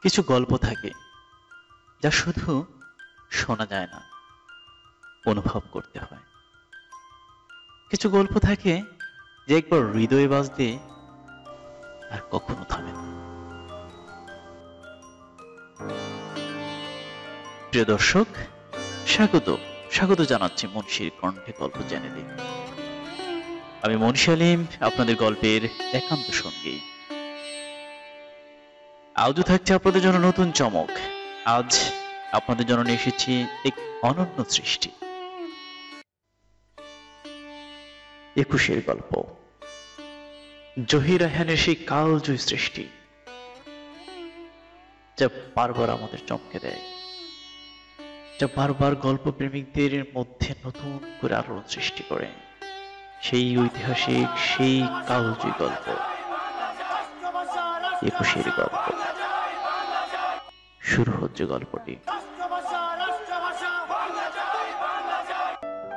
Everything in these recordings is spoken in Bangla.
কিছু গল্প থাকে যা শুধু শোনা যায় না, অনুভব করতে হয়। কিছু গল্প থাকে যে একবার হৃদয়ে বাজতে আর কখনো থামে না। প্রিয় দর্শক, স্বাগত স্বাগত জানাচ্ছি মুন্সির কণ্ঠে গল্প চ্যানেলে। আমি মুন্সি আলিম, আপনাদের গল্পের একান্ত সঙ্গী। আজও থাকছে আপনাদের জন্য নতুন চমক। আজ আপনাদের জন্য নিয়ে এসেছি এক অনন্য সৃষ্টি, ২১-এর গল্প। জহির রায়হানের সেই কালজয়ী সৃষ্টি যা বারবার আমাদের চমকে দেয়, যা বারবার গল্প প্রেমিকদের মধ্যে নতুন করে আলোড়ন সৃষ্টি করে। সেই ঐতিহাসিক, সেই কালজয়ী গল্প ২১-এর গল্প। শুরু হচ্ছে গল্পটি।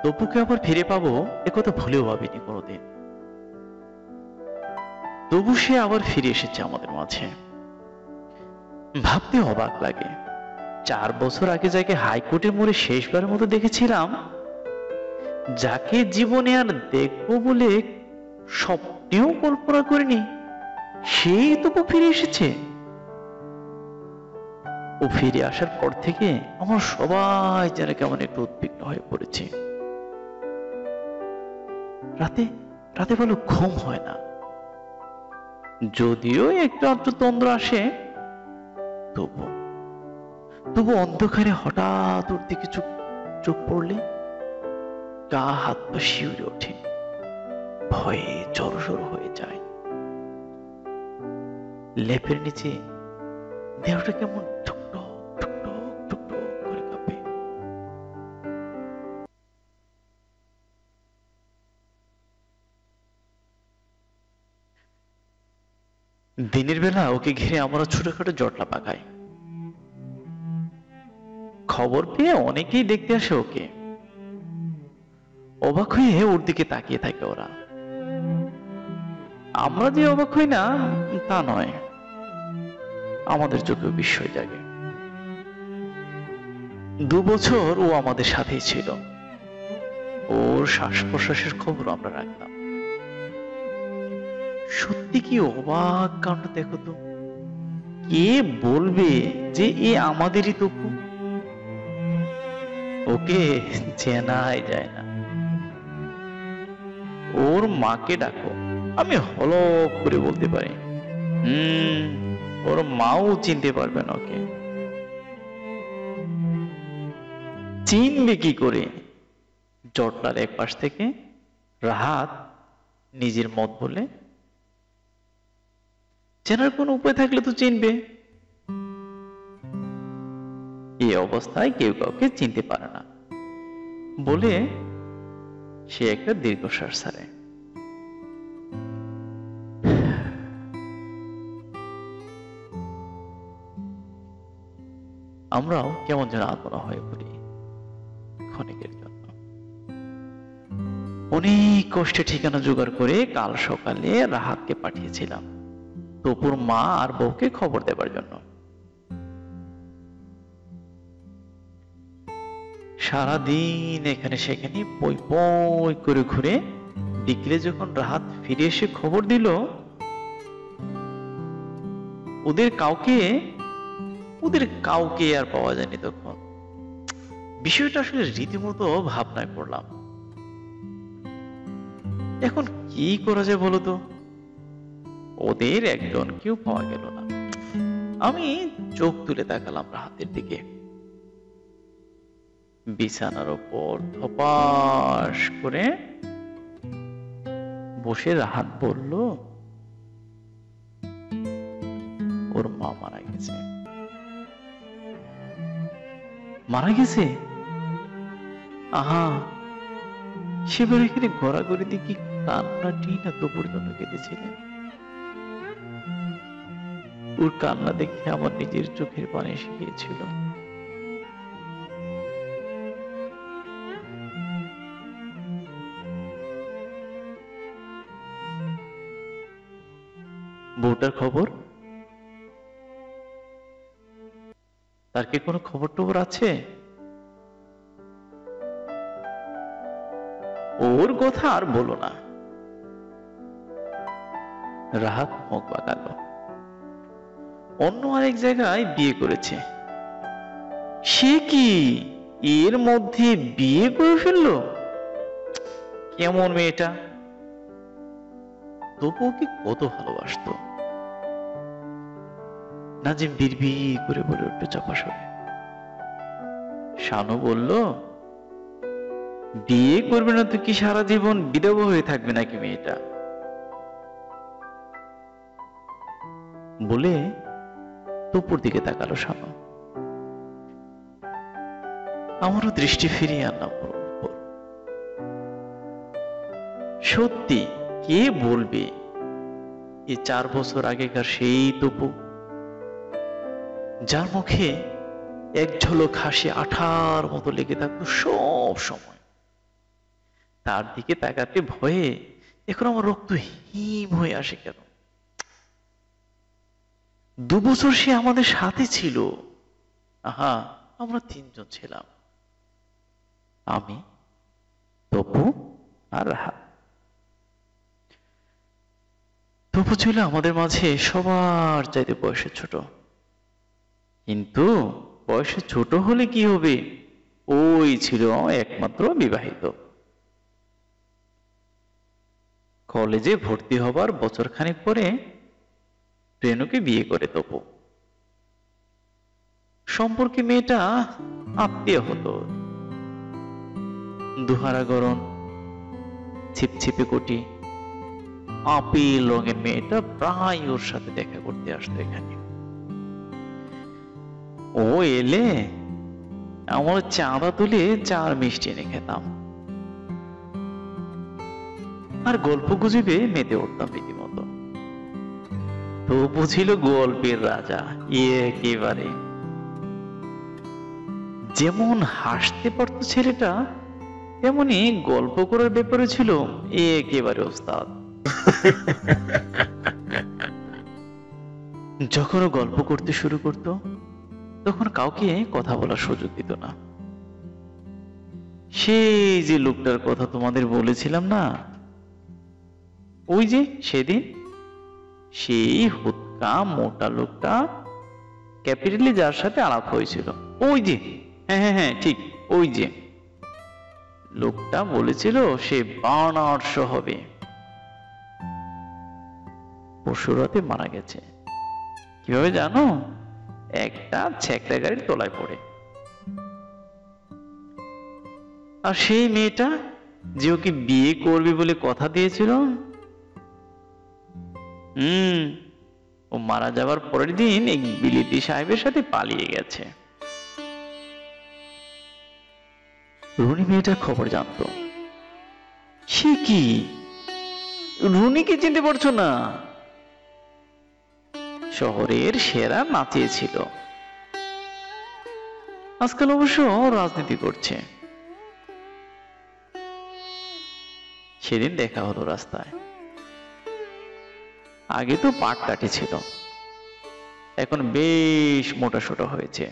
তপুকে আবার ফিরে পাবো একথা ভুলেও ভাবিনি কোনোদিন। তবু সে আবার ফিরে এসেছে আমাদের মাঝে। ভাবতে অবাক লাগে, 4 বছর আগে যাকে হাইকোর্টের মোড়ে শেষবারের মতো দেখেছিলাম, যাকে জীবনে আর দেখবো বলে স্বপ্নেও কল্পনা করিনি, সেই তবু ফিরে এসেছে। ও ফিরে আসার পর থেকে আমার সবাই যেন কেমন একটু উদ্বিগ্ন হয়ে পড়েছে। রাতে রাতে ভালো ঘুম হয় না, যদিও একটু আধটু তন্দ্রা আসে, তবু অন্ধকারে হঠাৎ ওর দিকে চোখ পড়লে গা হাত পা শিউরে ওঠে, ভয়ে জড়সড় হয়ে যায়। লেপের নিচে দেহটা কেমন ঠুকঠুক ঠুকঠুক ঠুকঠুক করে কাঁপে। দিনের বেলা ওকে ঘিরে আমরা ছোটখাটো জটলা পাকাই। খবর পেয়ে অনেকেই দেখতে আসে ওকে। অবাক হয়ে ওর দিকে তাকিয়ে থাকে ওরা। আমরা যে অবাক হই না তা নয়, আমাদের চোখে বিস্ময় জাগে। 2 বছর ও আমাদের সাথেই ছিল। ওর শ্বাস প্রশ্বাসের খবর আমরা রাখতাম। সত্যি কি অবাক কাণ্ড দেখো তো। কে বলবে যে এ আমাদেরই তপু? ওকে চেনাই যায় না। ওর মাকে ডাকো, আমি হলপ করে বলতে পারি ওর মাও চিনতে পারবে না ওকে। চিনবে কি করে? জটলার এক পাশ থেকে রাহাত নিজের মত বলে, চেনার কোন উপায় থাকলে তো চিনবে। এই অবস্থায় কেউ কাউকে চিনতে পারে না বলে সে একটা দীর্ঘশ্বাস ছাড়ে। আমরাও কেমন যেন আত্মনা হয়ে পড়ি ক্ষণিকের জন্য। অনেক কষ্টে ঠিকানা জোগাড় করে কাল সকালে রাহাতকে পাঠিয়েছিলাম তপুর মা আর বউকে খবর দেবার জন্য। সারাদিন এখানে সেখানে পই পই করে ঘুরে বিকেলে যখন রাহাত ফিরে এসে খবর দিল, ওদের কাউকে আর পাওয়া যায়নি। তখন বিষয়টা আসলে রীতিমতো ভাবনায় পড়লাম। এখন কি করা যায় বলতো? ওদের একজন কেউ পাওয়া গেল না। আমি চোখ তুলে তাকালাম রাহাতের দিকে। বিছানার উপর ধপাস করে বসে রাহাত বলল, ওর মা মারা গেছে। মারা গেছে? আহা, সেবার এখানে ঘোরাঘুরি দিয়ে কি কান্নাটি না তবুর জন্য কেঁদেছিলেন। ওর কান্না দেখে আমার নিজের চোখের পানি এসে গিয়েছিল। বউটার খবর? তার কি কোনো খবর টবর আছে? ওর কথা আর বলো না। রাহাত মুখ বাঁকালো। অন্য আরেক জায়গায় বিয়ে করেছে। সে কি এর মধ্যে বিয়ে করে ফেললো? কেমন মেয়েটা! তবুও কি কত ভালোবাসতো। নাজিম বিড়বিড় করে বলে উঠলো চাপা স্বরে। শানু বলল, বিয়ে করবে না তো কি সারা জীবন বিধবা হয়ে থাকবে নাকি মেয়েটা? বলে তপুর দিকে তাকালো শানু। আমারও দৃষ্টি ফিরিয়ে আনলাম ওর উপর। সত্যি কে বলবে এই 4 বছর আগেকার সেই তপু, যার মুখে এক ঝলক হাসি আঠার মতো লেগে থাকতো সব সময়। তার দিকে তাকাতে ভয়ে এখন আমার রক্ত হিম হয়ে আসে কেন? 2 বছর সে আমাদের সাথে ছিল। আহা, আমরা 3 জন ছিলাম, আমি, তপু আর রাহাত। তপু ছিল আমাদের মাঝে সবার চাইতে বয়সে ছোট। কিন্তু বয়সে ছোট হলে কি হবে, ওই ছিল একমাত্র বিবাহিত। কলেজে ভর্তি হবার বছরখানেক পরে রেনুকে বিয়ে করে তপু। সম্পর্কে মেয়েটা আত্মীয় হতো। দুহারা গরম, ছিপছিপে কোটি, আপেল রঙের মেয়েটা প্রায় ওর সাথে দেখা করতে আসতো এখানে। ও এলে আমার চাঁদা তুলে চার মিষ্টি এনে খেতাম আর গল্প গুজবে মেতে উঠতাম রীতিমতো। তো বুঝিল গল্পের রাজা, একেবারে যেমন হাসতে পারত ছেলেটা, তেমনি গল্প করার ব্যাপারে ছিল একেবারে ওস্তাদ। যখন ও গল্প করতে শুরু করত তখন কাউকে কথা বলার সুযোগ দিত না। সেই যে লোকটার কথা তোমাদের বলেছিলাম না, ওই যে সেদিন সেই হুৎকা মোটা লোকটা, ক্যাপিটালি যার সাথে আলাপ হয়েছিল, ওই যে, হ্যাঁ হ্যাঁ হ্যাঁ ঠিক ওই যে লোকটা বলেছিল সে বার্নার্স হবে, পরশুরাতে মারা গেছে। কিভাবে জানো? একটা ছেকড়া গাড়ির তলায় পড়ে। আর সেই মেয়েটা যে ওকে বিয়ে করবে বলে কথা দিয়েছিল, ও মারা যাবার পরের দিন এক বিলেতি সাহেবের সাথে পালিয়ে গেছে। রুনি মেয়েটার খবর জানতো। সে কি, রুনিকে চিনতে পারছো না? শহরের সেরা নাচিয়েছিল, আজকাল অবশ্য রাজনীতি করছে। সেদিন দেখা হলো রাস্তায়। আগে তো পাট কাটি ছিল, এখন বেশ মোটা সোটা হয়েছে।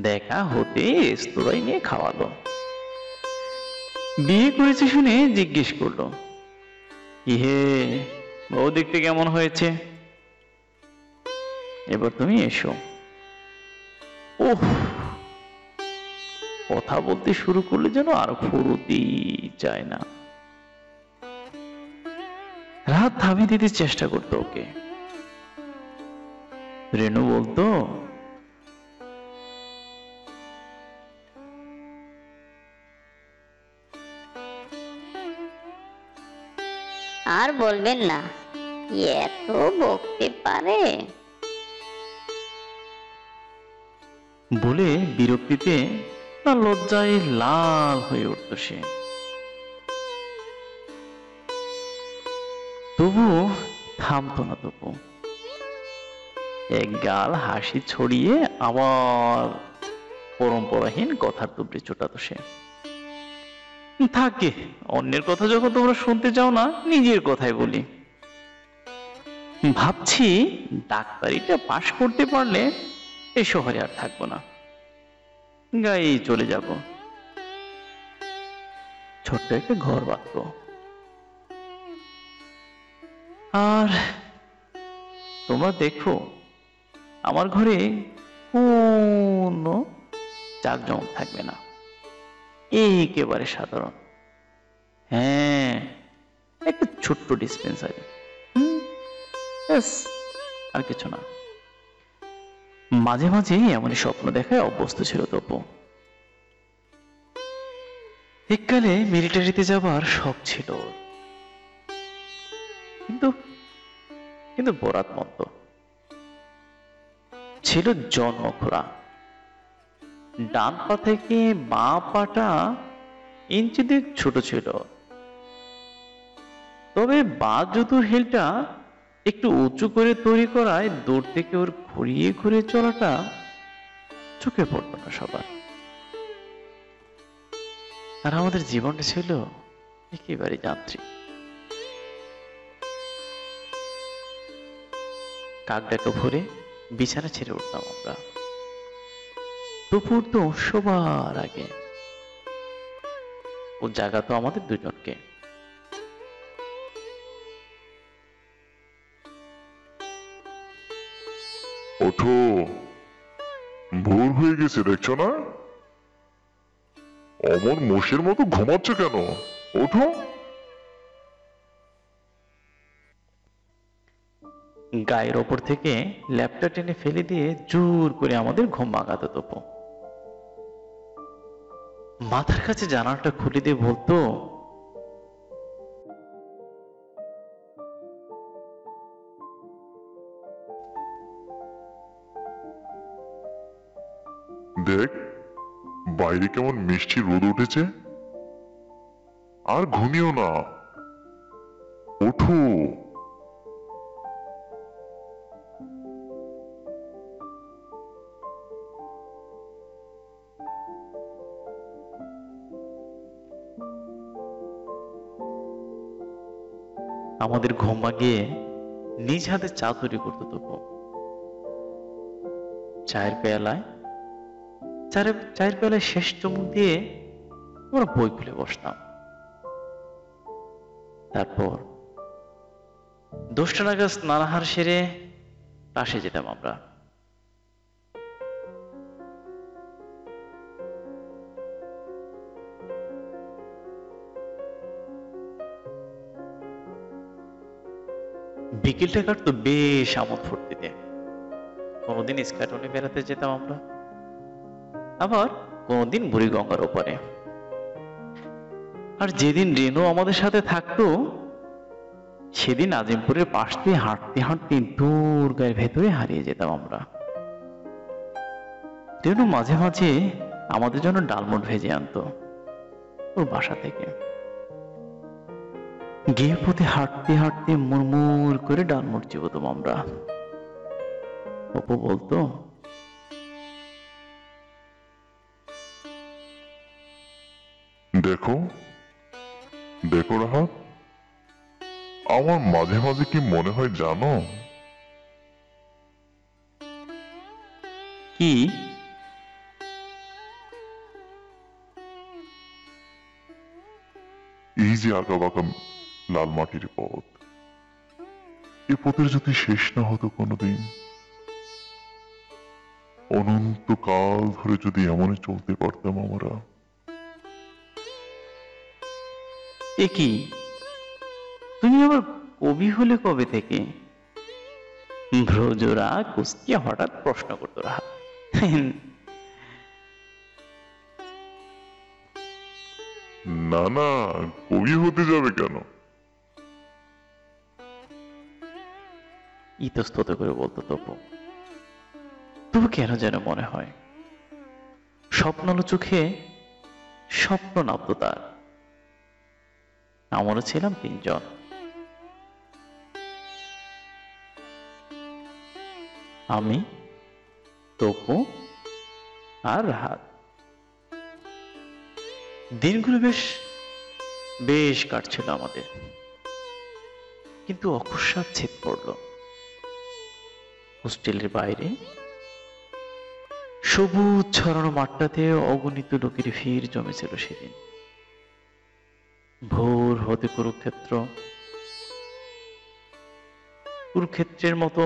দেখা হতে রেস্তোরাঁয় নিয়ে খাওয়ালো। বিয়ে করেছে শুনে জিজ্ঞেস করলো, ইহে বউ দেখতে কেমন হয়েছে, এবার তুমি এসো। ওহ, কথা বলতে শুরু করলে যেন আর ফুরুতি চায় না। রাত থামিয়ে দিতে চেষ্টা করতো ওকে। রেনু বলতো, আর বলবেন না, এত বকতে পারে। বলে বিরক্তিতে তার লজ্জায় লাল হয়ে উঠত সে। তবু থামতো না। তবু এক গাল হাসি ছড়িয়ে আবার পরম্পরাহীন কথার তুবড়ি চোটাতো সে। থাকে, অন্যের কথা যখন তোমরা শুনতে চাও না, নিজের কথাই বলি। ভাবছি ডাক্তারিটা পাশ করতে পারলে এই শহরে আর থাকবো না, গাঁয়েই চলে যাব, ছোট্ট একটা ঘর বাঁধবো। আর তোমরা দেখো, আমার ঘরে কোনো জাঁকজমক থাকবে না, একেবারে সাধারণ। হ্যাঁ, একটা ছোট্ট ডিসপেন্সারি, আর কিছু না। মাঝে মাঝে এমনই স্বপ্ন দেখায় অভ্যস্ত ছিল তপু। এককালে মিলিটারিতে যাবার শখ ছিল ওর। কিন্তু কিন্তু বরাত মন্দ ছিল, জন্মখোরা। ডান পা থেকে বাঁ পাটা ইঞ্চি দিয়ে ছোট ছিল, তবে বাঁ জুতোর হিলটা একটু উঁচু করে তৈরি করায় দূর থেকে ওর ঘুরিয়ে ঘুরিয়ে চলাটা চোখে পড়তো না সবার। আর আমাদের জীবনটা ছিল একেবারে যান্ত্রিক। কাক ডাকা ভরে বিছানা ছেড়ে উঠতাম আমরা, দুপুর তো সবার আগে। ও জাগাতো আমাদের দুজনকে। ওঠো, ভোর হয়ে গেছে দেখছো না? অমর মোষের মতো ঘুমাচ্ছে কেন? ওঠো। গায়ের ওপর থেকে ল্যাপটা টেনে ফেলে দিয়ে জোর করে আমাদের ঘুম ভাঙাতো তপু। মাথার কাছে জানালাটা খুলে দিয়ে বলতো, দেখ বাইরে কেমন মিষ্টি রোদ উঠেছে। আর ঘুমিও না, ওঠো। আমাদের ঘুম ভাঙিয়ে নিজ হাতে চা তৈরি করতো তপু। চায়ের পেয়ালায় শেষ চুমুক দিয়ে আমরা বই খুলে বসতাম। তারপর 10টা নাগাদ স্নানাহার সেরে ক্লাসে যেতাম আমরা। বিকেলটা কাটতো বেশ আমোদ ফুর্তিতে। কোনোদিন ইস্কাটনে বেড়াতে যেতাম আমরা, আবার কোনোদিন বুড়িগঙ্গার ওপারে। আর যেদিন রেনু আমাদের সাথে থাকতো, সেদিন আজিমপুরের পাশ দিয়ে হাঁটতে হাঁটতে দুর্গার ভেতরে হারিয়ে যেতাম আমরা। রেনু মাঝে মাঝে আমাদের জন্য ডালমুট ভেজে আনতো ওর বাসা থেকে। গিয়ে পথে হাঁটতে হাঁটতে মুড়মুড় করে ডালমুট চিবোতাম আমরা। অপু বলতো, দেখো দেখো রাহাত, আমার মাঝে মাঝে কি মনে হয় জানো? কি? এই যে আঁকা বাঁকা লাল মাটির পথ, এ পথের যদি শেষ না হতো কোনোদিন, অনন্তকাল ধরে যদি এমনই চলতে পারতাম আমরা। এ কি, তুমি আবার কবি হলে কবে থেকে? ভ্রজরা কুস্তিয়া হঠাৎ প্রশ্ন করতো রাহাত। না না, কবি হতে যাবে কেন? ইতস্তত করে বলতো তপু। তবু কেন যেন মনে হয় স্বপ্নালো চোখে স্বপ্ন নামতো তার। আমরা ছিলাম 3 জন, আমি, তপু আর রাহাত। দিনগুলো বেশ বেশ কাটছিল আমাদের, কিন্তু অকস্মাৎ ছেদ পড়ল। হোস্টেলের বাইরে সবুজ ছড়ানো মাঠটাতে অগণিত লোকের ভিড় জমেছিল সেদিন। ভোর হতে কুরুক্ষেত্রের মতো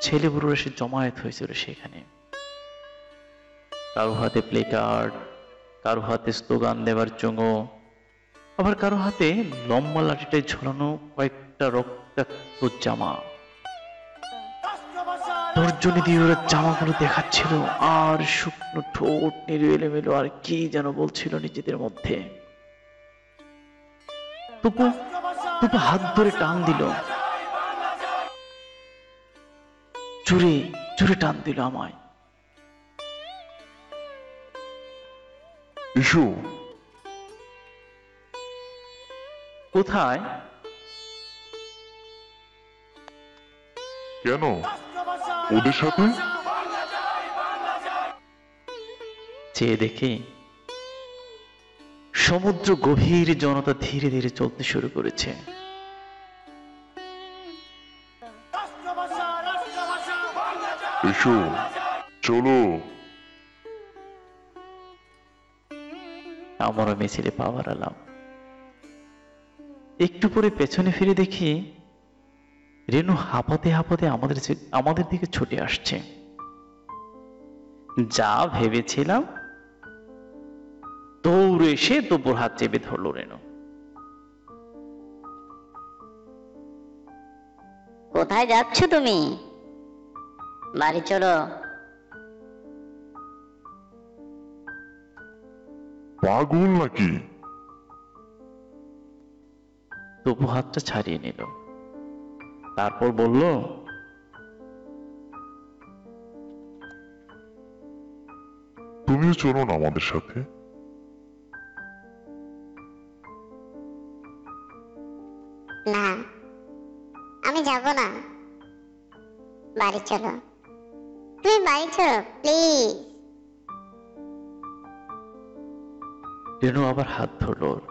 ছেলে বুড়োরা এসে জমায়েত হয়েছিল সেখানে। কারো হাতে প্লে কার্ড, কারো হাতে স্লোগান দেওয়ার চোঙো, আবার কারো হাতে লম্বা লাঠিটায় ঝোলানো কয়েকটা রক্তাক্ত জামা। তর্জনী দিয়ে ওরা জামাগুলো দেখাচ্ছিল, আর শুকনো ঠোঁট নেড়ে এলোমেলো আর কি যেন বলছিল নিজেদের মধ্যে। তপু তপু হাত ধরে টান দিল, জোরে জোরে টান দিল আমায়। এসো। কোথায়? কেন? ওদের সাথে? চেয়ে দেখি সমুদ্র গভীর জনতা ধীরে ধীরে চলতে শুরু করেছে। এসো, চলো। আমরা মিছিলে পা বাড়ালাম। একটু পরে পেছনে ফিরে দেখি রেনু হাঁপাতে হাঁপাতে আমাদের দিকে ছুটে আসছে। যা ভেবেছিলাম, দৌড়ে এসে তপুর হাত চেপে ধরলো রেনু। কোথায় যাচ্ছ তুমি? বাড়ি চলো। পাগল নাকি? তপু হাতটা ছাড়িয়ে নিল, তারপর বলল, তুমিও চলো না আমাদের সাথে। না, আমি যাব না। বাড়ি চলো, তুমি বাড়ি চলো প্লিজ। রেনু আবার হাত ধরল ওর।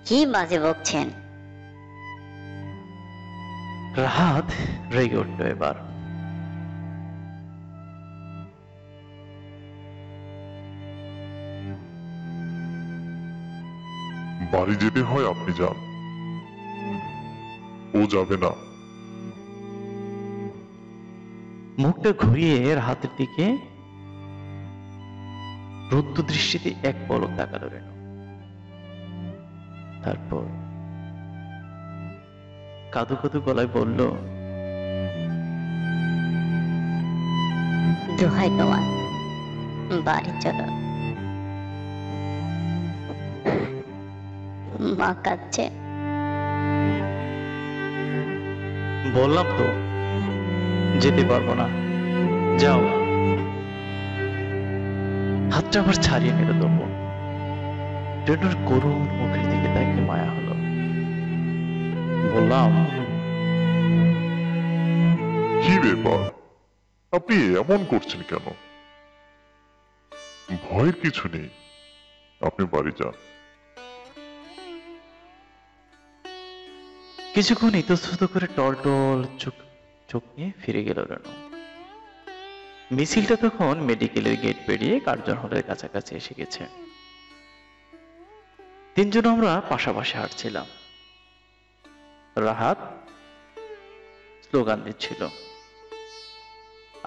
কি বাজে বকছেন? রাহাত রেগে উঠল এবার। বাড়ি যেতে হয় আপনি যান, ও যাবে না। মুখটা ঘুরিয়ে রাহাতের দিকে রুদ্ধ দৃষ্টিতে এক পলক তাকালো রেনু। তারপর কাঁদো কাঁদো গলায় বলল, দোহাই তোমার, বাড়ি চলো। মা কাঁদছে। বললাম তো যেতে পারবো না, যাও। হাতটা আবার ছাড়িয়ে নিল তবু। রেনুর করুণ মুখের দিকে তাকে মায়া হলো। বললাম, কি ব্যাপার, আপনি এমন করছেন কেন? ভয়ের কিছু নেই, আপনি বাড়ি যান। কিছুক্ষণ ইতস্তত করে টলটল চোখ নিয়ে ফিরে গেল রেনু। মিছিলটা তখন মেডিকেলের গেট পেরিয়ে কার্জন হলের কাছাকাছি এসে গেছে। তিনজন আমরা পাশাপাশি হাঁটছিলাম। রাহাত স্লোগান দিচ্ছিল,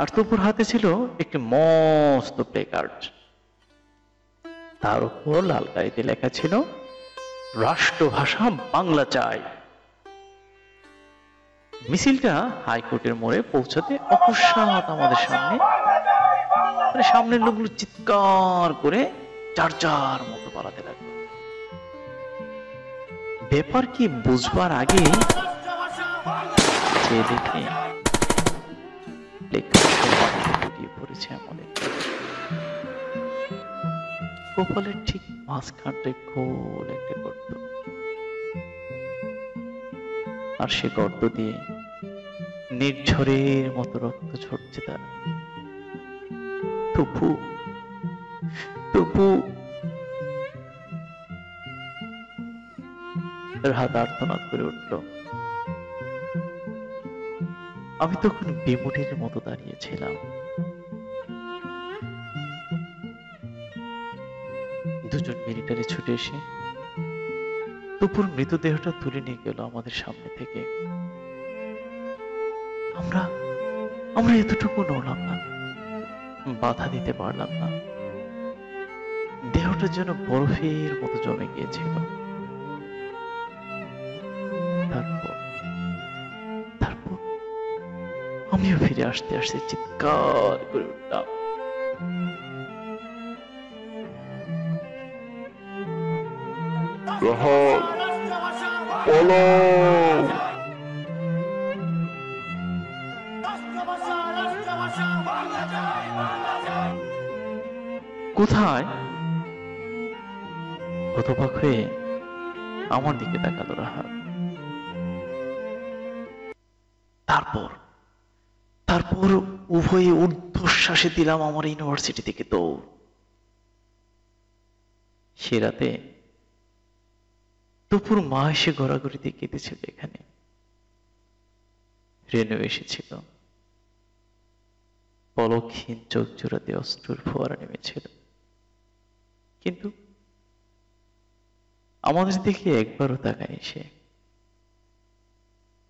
আর তপুর হাতে ছিল একটি মস্ত প্লে কার্ড। তার উপর লাল কালিতে লেখা ছিল, রাষ্ট্রভাষা বাংলা চাই। মিছিলটা হাইকোর্টের মোড়ে পৌঁছাতে অকস্মাৎ আমাদের সামনের লোকগুলো চিৎকার করে চার চার মতো পালাতে লাগলো। ব্যাপার কি বুঝবার আগে দেখে পড়েছে আমাদের কপালের ঠিক মাঝখানটায় গোল একটা গর্ত, আর সে গর্ত দিয়ে নির্ঝরের মতো রক্ত ঝরছে তার। তপু তপু রাহাত আর্তনাদ করে উঠল। আমি তখন বিমুটির মতো দাঁড়িয়েছিলাম। দুজন মিলিটারি ছুটে এসে তপুর মৃতদেহটা তুলে নিয়ে গেল আমাদের সামনে থেকে। আমরা আমরা এতটুকু নড়লাম না, বাধা দিতে পারলাম না। দেহটা যেন বরফের মতো জমে গিয়েছিল। তারপর তারপর আমিও ফিরে আসতে আসতে চিৎকার করে উঠলাম, রাহাত, পালাও! কোথায়? হতবাক হয়ে আমার দিকে তাকালো রাহাত। তারপর তারপর উভয়ে ঊর্ধ্বশ্বাসে দিলাম আমার ইউনিভার্সিটি থেকে দৌড়। সে রাতে দুপুর মা এসে গড়াগড়িতে কেঁদেছিল। এখানে রেনু এসেছিল, পলকহীন চোখ জোড়াতে অশ্রুর ফোয়ারা নেমেছিল, কিন্তু আমাদের দিকে একবারও তাকায়নি সে।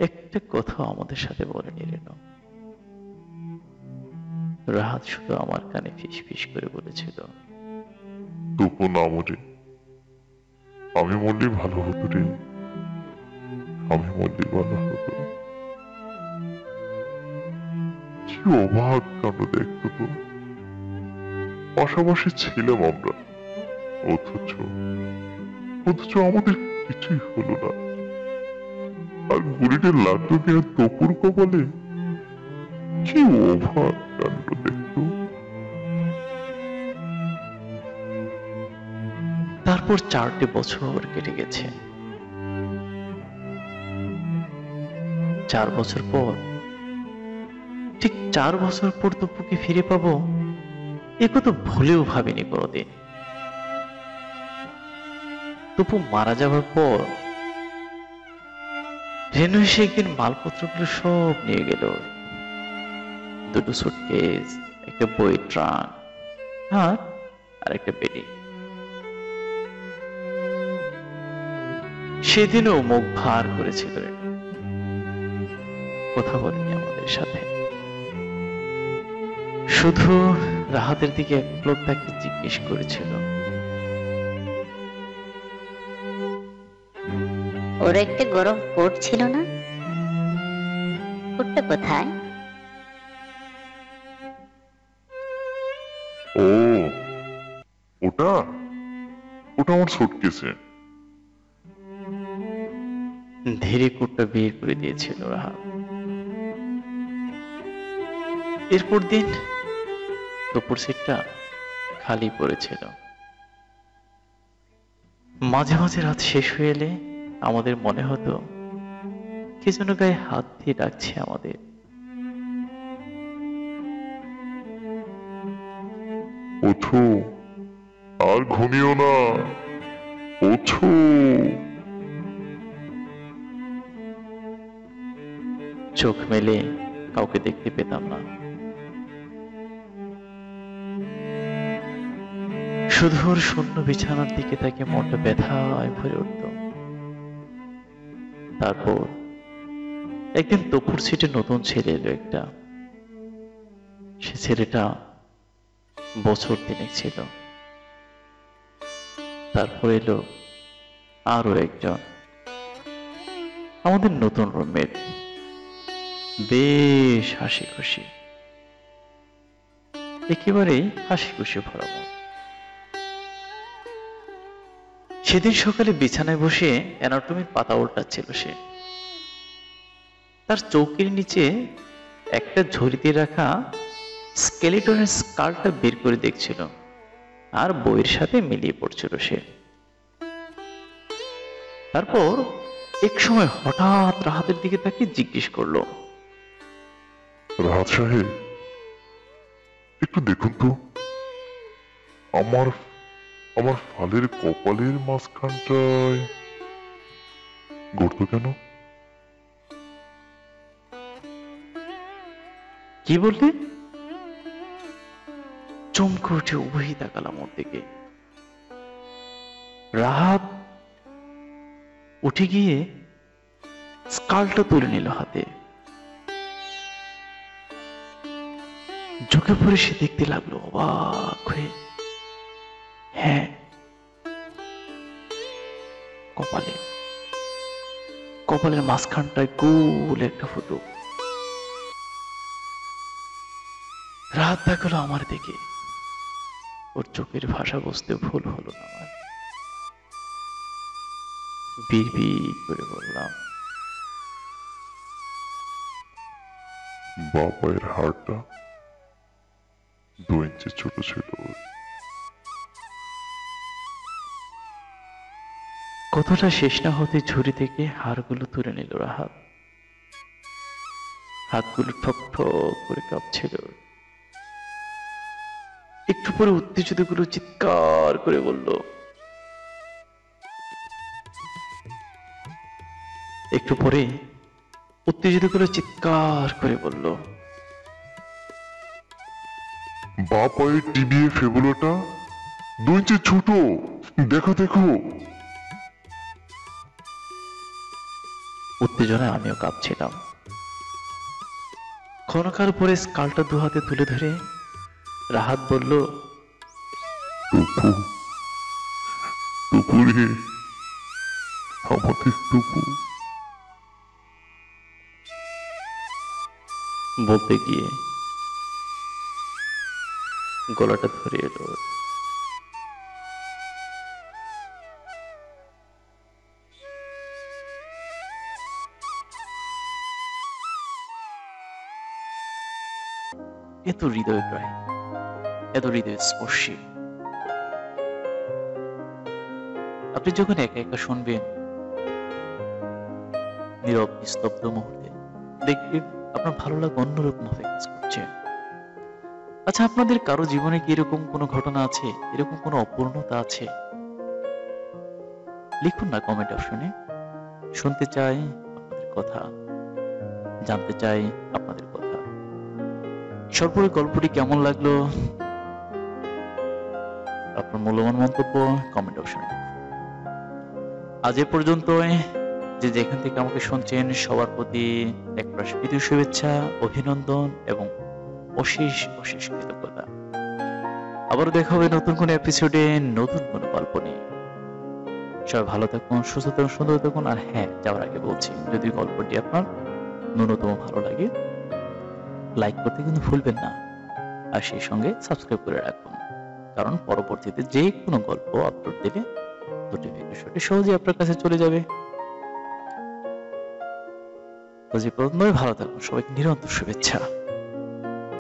একটা কথা আমাদের সাথে বলেনি রেনু। রাহাত শুধু আমার কানে ফিস ফিস করে বলেছিল, তপু না মরে আমি মরলে ভালো হতো রে, আমি মরলে ভালো হতো। কি অবাক কাণ্ড দেখতো তো, পাশাপাশি ছিলাম আমরা, অথচ অথচ আমাদের কিছুই হলো না। আর বুড়িটার লাড্ডু নিয়ে তপুর কপালে কি অবাক কাণ্ড দেখতো। তারপর 4টে বছর কেটে গেছে। 4 বছর পর, ঠিক 4 বছর পর তপুকে ফিরে পাবো, এ কথা ভুলেও ভাবিনি কোনোদিন। তপু মারা যাওয়ার পর রেনু এসে একদিন মালপত্রগুলো সব নিয়ে গেল। 2টো সুটকেস, একটা বই ট্রাঙ্ক, আর একটা বেডি। সেদিনও মুখ ভার করেছিল রেনু, কথা বলেনি আমাদের সাথে। শুধু রাহাতের দিকে এক লোক তাকে জিজ্ঞেস করেছিল, ওর একটা গরম কোট ছিল না, কোটটা কোথায়? ও, ওটা ওটা আমার সুটকেসে। ধীরে কোটটা বের করে দিয়েছিল রাহাত। এরপর দিন দুপুর সিটটা খালি পড়েছিল। মাঝে মাঝে রাত শেষ হয়ে এলে আমাদের মনে হতো কে যেন গায়ে হাত দিয়ে ডাকছে আমাদের। ওঠো, আর ঘুমিও না, ওঠো। চোখ মেলে কাউকে দেখতে পেতাম না, শুধু ওর শূন্য বিছানার দিকে তাকে মনটা ব্যথায় ভরে উঠত। তারপর একদিন তপুর সিটে নতুন ছেলে এলো একটা। সে ছেলেটা বছর 3 ছিল। তারপর এলো আরো একজন, আমাদের নতুন রুমমেট, বেশ হাসি খুশি, একেবারেই হাসি খুশি ভরা মন। সেদিন সকালে বিছানায় বসে অ্যানাটমির পাতা উল্টাচ্ছিল সে। তার চৌকির নিচে একটা ঝুড়িতে রাখা স্কেলিটনের স্কালটা বের করে দেখছিল আর বইয়ের সাথে মিলিয়ে পড়ছিল সে। তারপর এক সময় হঠাৎ রাহাতের দিকে তাকিয়ে জিজ্ঞেস করলো, রাহাত সাহেব, একটু দেখুন তো, আমার আমার ফালের কপালের মাঝখানটায় গর্ত কেন? কি বললি? চমকে উঠে উভয়ই তাকালাম ওর দিকে। রাহাত উঠে গিয়ে স্কালটা তুলে নিল হাতে। চোখে পড়ে সে দেখতে লাগলো অবাক হয়ে। হ্যাঁ, কপালের মাঝখানটায় গোল একটা ফুটো। রাত তাকালো আমার দিকে। ওর চোখের ভাষা বুঝতে ভুল হলো না আমার। বিড়বিড় করে বললাম, বাবাইয়ের হাড়টা 2 ইঞ্চি ছোট ছিল। কথাটা শেষ না হতে ঝুড়ি থেকে হাড়গুলো তুলে নিল রাহাত। হাতগুলো ঠক ঠক করে কাঁপছিল। একটু পরে উত্তেজিত গুলো চিৎকার করে বলল, বাবাইয়ের টিবিএ ফেবুলাটা 2 ইঞ্চি ছোট। দেখো দেখো। উত্তেজনায় আমিও কাঁপছিলাম। ক্ষণকাল পরে স্কালটা 2 হাতে তুলে ধরে রাহাত বলল, টুকু, টুকু রে, আমাদের টুকু। বলতে গিয়ে গলাটা ধরে এলো। এত হৃদয়গ্রাহী, এত হৃদয় স্পর্শী। আপনি যখন একা একা শুনবেন নীরব নিস্তব্ধ মুহূর্তে, দেখবেন আপনার ভালো লাগা অন্যরকম ভাবে কাজ করছে। আচ্ছা, আপনাদের কারো জীবনে কি এরকম কোনো ঘটনা আছে, এরকম কোনো অপূর্ণতা আছে? লিখুন না কমেন্ট অপশনে। শুনতে চাই আপনাদের কথা, জানতে চাই আপনাদের কথা। সর্বোপরি গল্পটি কেমন লাগলো, আপনার মূল্যবান মন্তব্য কমেন্ট অপশনে। আজ এ পর্যন্তই। যে যেখান থেকে আমাকে শুনছেন সবার প্রতি একরাশ প্রীতি শুভেচ্ছা, অভিনন্দন এবং অশেষ অশেষ কৃতজ্ঞতা। আবারও দেখা হবে নতুন কোনো এপিসোডে, নতুন কোনো গল্প নিয়ে। সবাই ভালো থাকুন, সুস্থ থাকুন, সুন্দর থাকুন। আর হ্যাঁ, যাওয়ার আগে বলছি, যদি গল্পটি আপনার ন্যূনতম ভালো লাগে, লাইক করতে কিন্তু ভুলবেন না। আর সেই সঙ্গে সাবস্ক্রাইব করে রাখুন, কারণ পরবর্তীতে যে কোনো গল্প আপলোড দিলে নোটিফিকেশনটি সহজেই আপনার কাছে চলে যাবে। তো যে পর্যন্ত ভালো থাকুন, সবাইকে নিরন্তর শুভেচ্ছা।